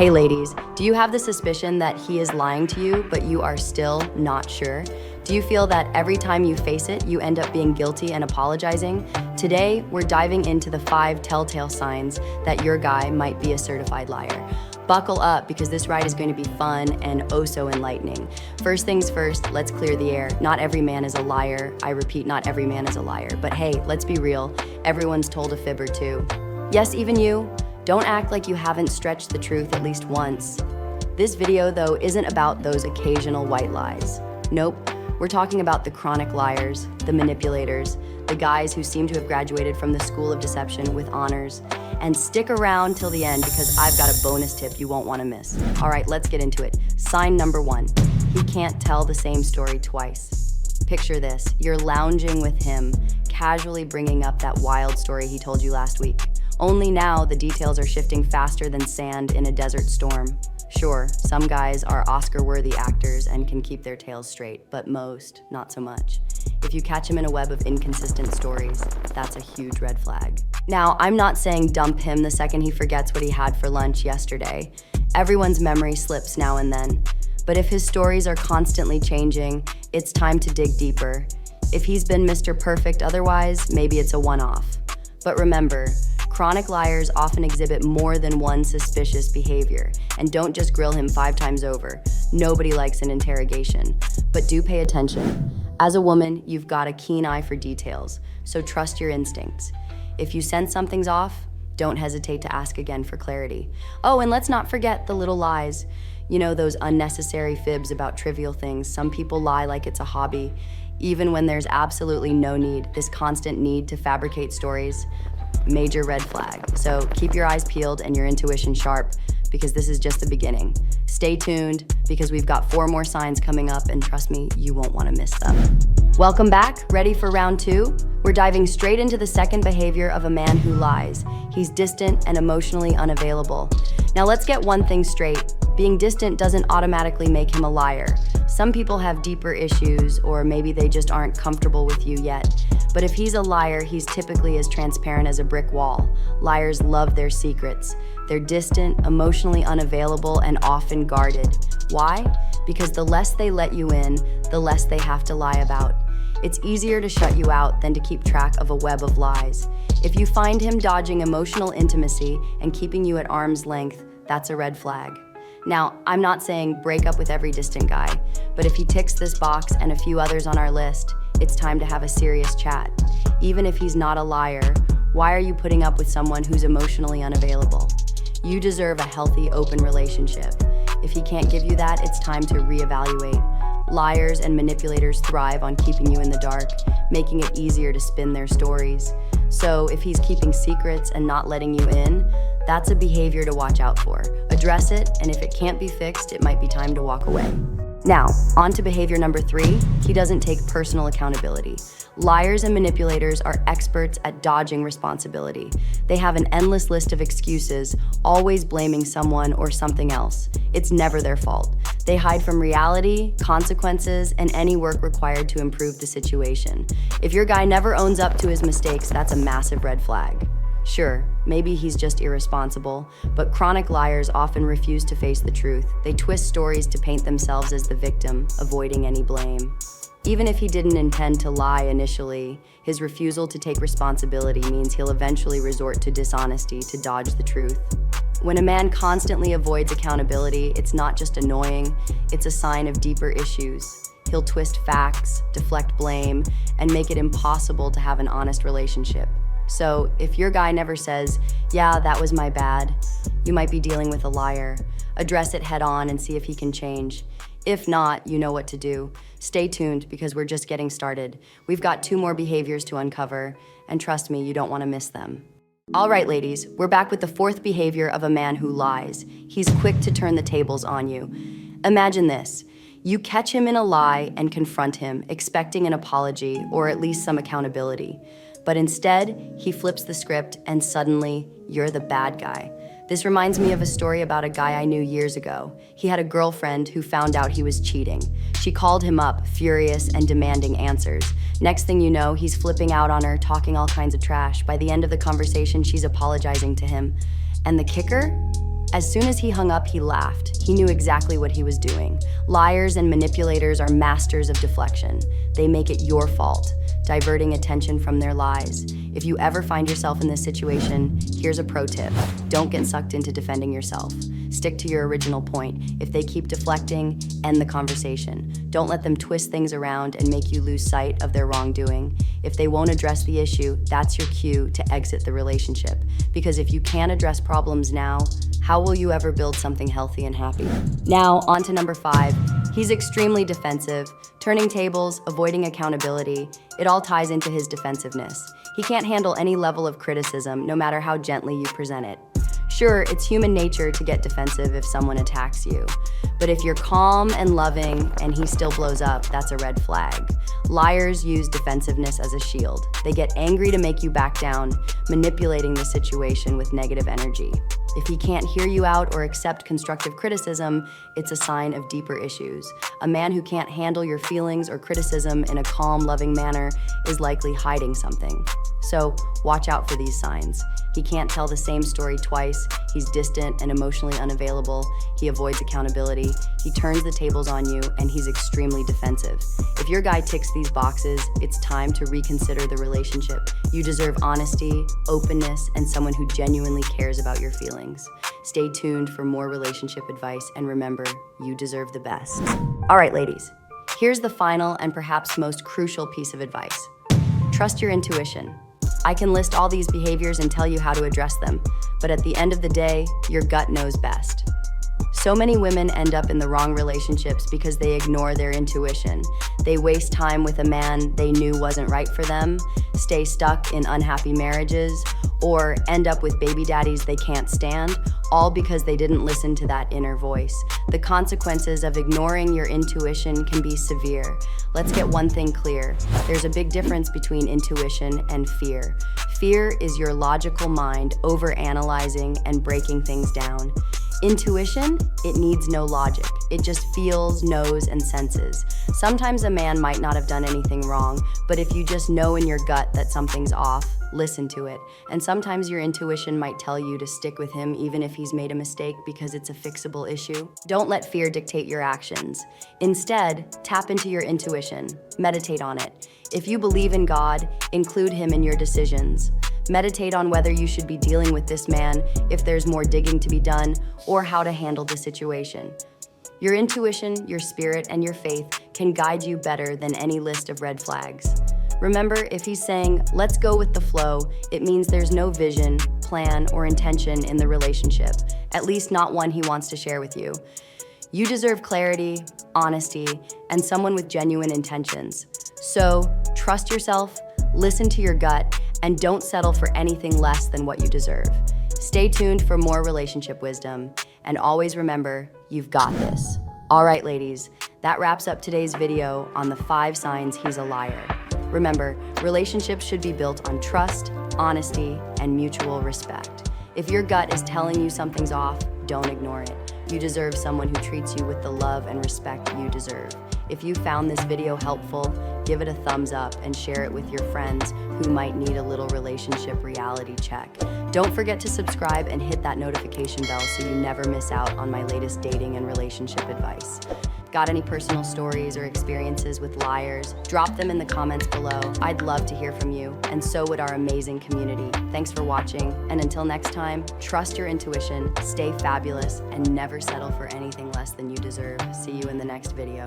Hey ladies, do you have the suspicion that he is lying to you, but you are still not sure? Do you feel that every time you face it, you end up being guilty and apologizing? Today, we're diving into the 5 telltale signs that your guy might be a certified liar. Buckle up because this ride is going to be fun and oh so enlightening. First things first, let's clear the air. Not every man is a liar. I repeat, not every man is a liar. But hey, let's be real. Everyone's told a fib or two. Yes, even you. Don't act like you haven't stretched the truth at least once. This video, though, isn't about those occasional white lies. Nope, we're talking about the chronic liars, the manipulators, the guys who seem to have graduated from the school of deception with honors. And stick around till the end because I've got a bonus tip you won't want to miss. All right, let's get into it. Sign number 1, he can't tell the same story twice. Picture this, you're lounging with him, casually bringing up that wild story he told you last week. Only now the details are shifting faster than sand in a desert storm. Sure, some guys are Oscar-worthy actors and can keep their tails straight, but most, not so much. If you catch him in a web of inconsistent stories, that's a huge red flag. Now, I'm not saying dump him the second he forgets what he had for lunch yesterday. Everyone's memory slips now and then. But if his stories are constantly changing, it's time to dig deeper. If he's been Mr. Perfect otherwise, maybe it's a one-off. But remember, chronic liars often exhibit more than one suspicious behavior, and don't just grill him 5 times over. Nobody likes an interrogation, but do pay attention. As a woman, you've got a keen eye for details, so trust your instincts. If you sense something's off, don't hesitate to ask again for clarity. Oh, and let's not forget the little lies. You know, those unnecessary fibs about trivial things. Some people lie like it's a hobby, even when there's absolutely no need. This constant need to fabricate stories, major red flag. So keep your eyes peeled and your intuition sharp because this is just the beginning. Stay tuned because we've got 4 more signs coming up and trust me, you won't want to miss them. Welcome back, ready for round 2? We're diving straight into the second behavior of a man who lies. He's distant and emotionally unavailable. Now let's get one thing straight. Being distant doesn't automatically make him a liar. Some people have deeper issues, or maybe they just aren't comfortable with you yet. But if he's a liar, he's typically as transparent as a brick wall. Liars love their secrets. They're distant, emotionally unavailable, and often guarded. Why? Because the less they let you in, the less they have to lie about. It's easier to shut you out than to keep track of a web of lies. If you find him dodging emotional intimacy and keeping you at arm's length, that's a red flag. Now, I'm not saying break up with every distant guy, but if he ticks this box and a few others on our list, it's time to have a serious chat. Even if he's not a liar, why are you putting up with someone who's emotionally unavailable? You deserve a healthy, open relationship. If he can't give you that, it's time to reevaluate. Liars and manipulators thrive on keeping you in the dark, making it easier to spin their stories. So if he's keeping secrets and not letting you in, that's a behavior to watch out for. Address it, and if it can't be fixed, it might be time to walk away. Now, on to behavior number 3, he doesn't take personal accountability. Liars and manipulators are experts at dodging responsibility. They have an endless list of excuses, always blaming someone or something else. It's never their fault. They hide from reality, consequences, and any work required to improve the situation. If your guy never owns up to his mistakes, that's a massive red flag. Sure, maybe he's just irresponsible, but chronic liars often refuse to face the truth. They twist stories to paint themselves as the victim, avoiding any blame. Even if he didn't intend to lie initially, his refusal to take responsibility means he'll eventually resort to dishonesty to dodge the truth. When a man constantly avoids accountability, it's not just annoying, it's a sign of deeper issues. He'll twist facts, deflect blame, and make it impossible to have an honest relationship. So if your guy never says, yeah, that was my bad, you might be dealing with a liar. Address it head on and see if he can change. If not, you know what to do. Stay tuned because we're just getting started. We've got 2 more behaviors to uncover, and trust me, you don't want to miss them. All right, ladies, we're back with the 4th behavior of a man who lies. He's quick to turn the tables on you. Imagine this. You catch him in a lie and confront him, expecting an apology or at least some accountability. But instead, he flips the script and suddenly, you're the bad guy. This reminds me of a story about a guy I knew years ago. He had a girlfriend who found out he was cheating. She called him up, furious and demanding answers. Next thing you know, he's flipping out on her, talking all kinds of trash. By the end of the conversation, she's apologizing to him. And the kicker? As soon as he hung up, he laughed. He knew exactly what he was doing. Liars and manipulators are masters of deflection. They make it your fault, diverting attention from their lies. If you ever find yourself in this situation, here's a pro tip. Don't get sucked into defending yourself. Stick to your original point. If they keep deflecting, end the conversation. Don't let them twist things around and make you lose sight of their wrongdoing. If they won't address the issue, that's your cue to exit the relationship. Because if you can't address problems now, how will you ever build something healthy and happy? Now, on to number 5. He's extremely defensive, turning tables, avoiding accountability. It all ties into his defensiveness. He can't handle any level of criticism, no matter how gently you present it. Sure, it's human nature to get defensive if someone attacks you. But if you're calm and loving and he still blows up, that's a red flag. Liars use defensiveness as a shield. They get angry to make you back down, manipulating the situation with negative energy. If he can't hear you out or accept constructive criticism, it's a sign of deeper issues. A man who can't handle your feelings or criticism in a calm, loving manner is likely hiding something. So watch out for these signs. He can't tell the same story twice. He's distant and emotionally unavailable. He avoids accountability. He turns the tables on you, and he's extremely defensive. If your guy ticks these boxes, it's time to reconsider the relationship. You deserve honesty, openness, and someone who genuinely cares about your feelings. Stay tuned for more relationship advice, and remember, you deserve the best. All right, ladies, here's the final and perhaps most crucial piece of advice. Trust your intuition. I can list all these behaviors and tell you how to address them, but at the end of the day, your gut knows best. So many women end up in the wrong relationships because they ignore their intuition. They waste time with a man they knew wasn't right for them, stay stuck in unhappy marriages, or end up with baby daddies they can't stand, all because they didn't listen to that inner voice. The consequences of ignoring your intuition can be severe. Let's get one thing clear. There's a big difference between intuition and fear. Fear is your logical mind overanalyzing and breaking things down. Intuition, it needs no logic. It just feels, knows, and senses. Sometimes a man might not have done anything wrong, but if you just know in your gut that something's off, listen to it. And sometimes your intuition might tell you to stick with him even if he's made a mistake because it's a fixable issue. Don't let fear dictate your actions. Instead, tap into your intuition. Meditate on it. If you believe in God, include him in your decisions. Meditate on whether you should be dealing with this man, if there's more digging to be done, or how to handle the situation. Your intuition, your spirit, and your faith can guide you better than any list of red flags. Remember, if he's saying, let's go with the flow, it means there's no vision, plan, or intention in the relationship, at least not one he wants to share with you. You deserve clarity, honesty, and someone with genuine intentions. So, trust yourself, listen to your gut, and don't settle for anything less than what you deserve. Stay tuned for more relationship wisdom, and always remember, you've got this. All right, ladies, that wraps up today's video on the 5 signs he's a liar. Remember, relationships should be built on trust, honesty, and mutual respect. If your gut is telling you something's off, don't ignore it. You deserve someone who treats you with the love and respect you deserve. If you found this video helpful, give it a thumbs up and share it with your friends who might need a little relationship reality check. Don't forget to subscribe and hit that notification bell so you never miss out on my latest dating and relationship advice. Got any personal stories or experiences with liars? Drop them in the comments below. I'd love to hear from you, and so would our amazing community. Thanks for watching, and until next time, trust your intuition, stay fabulous, and never settle for anything less than you deserve. See you in the next video.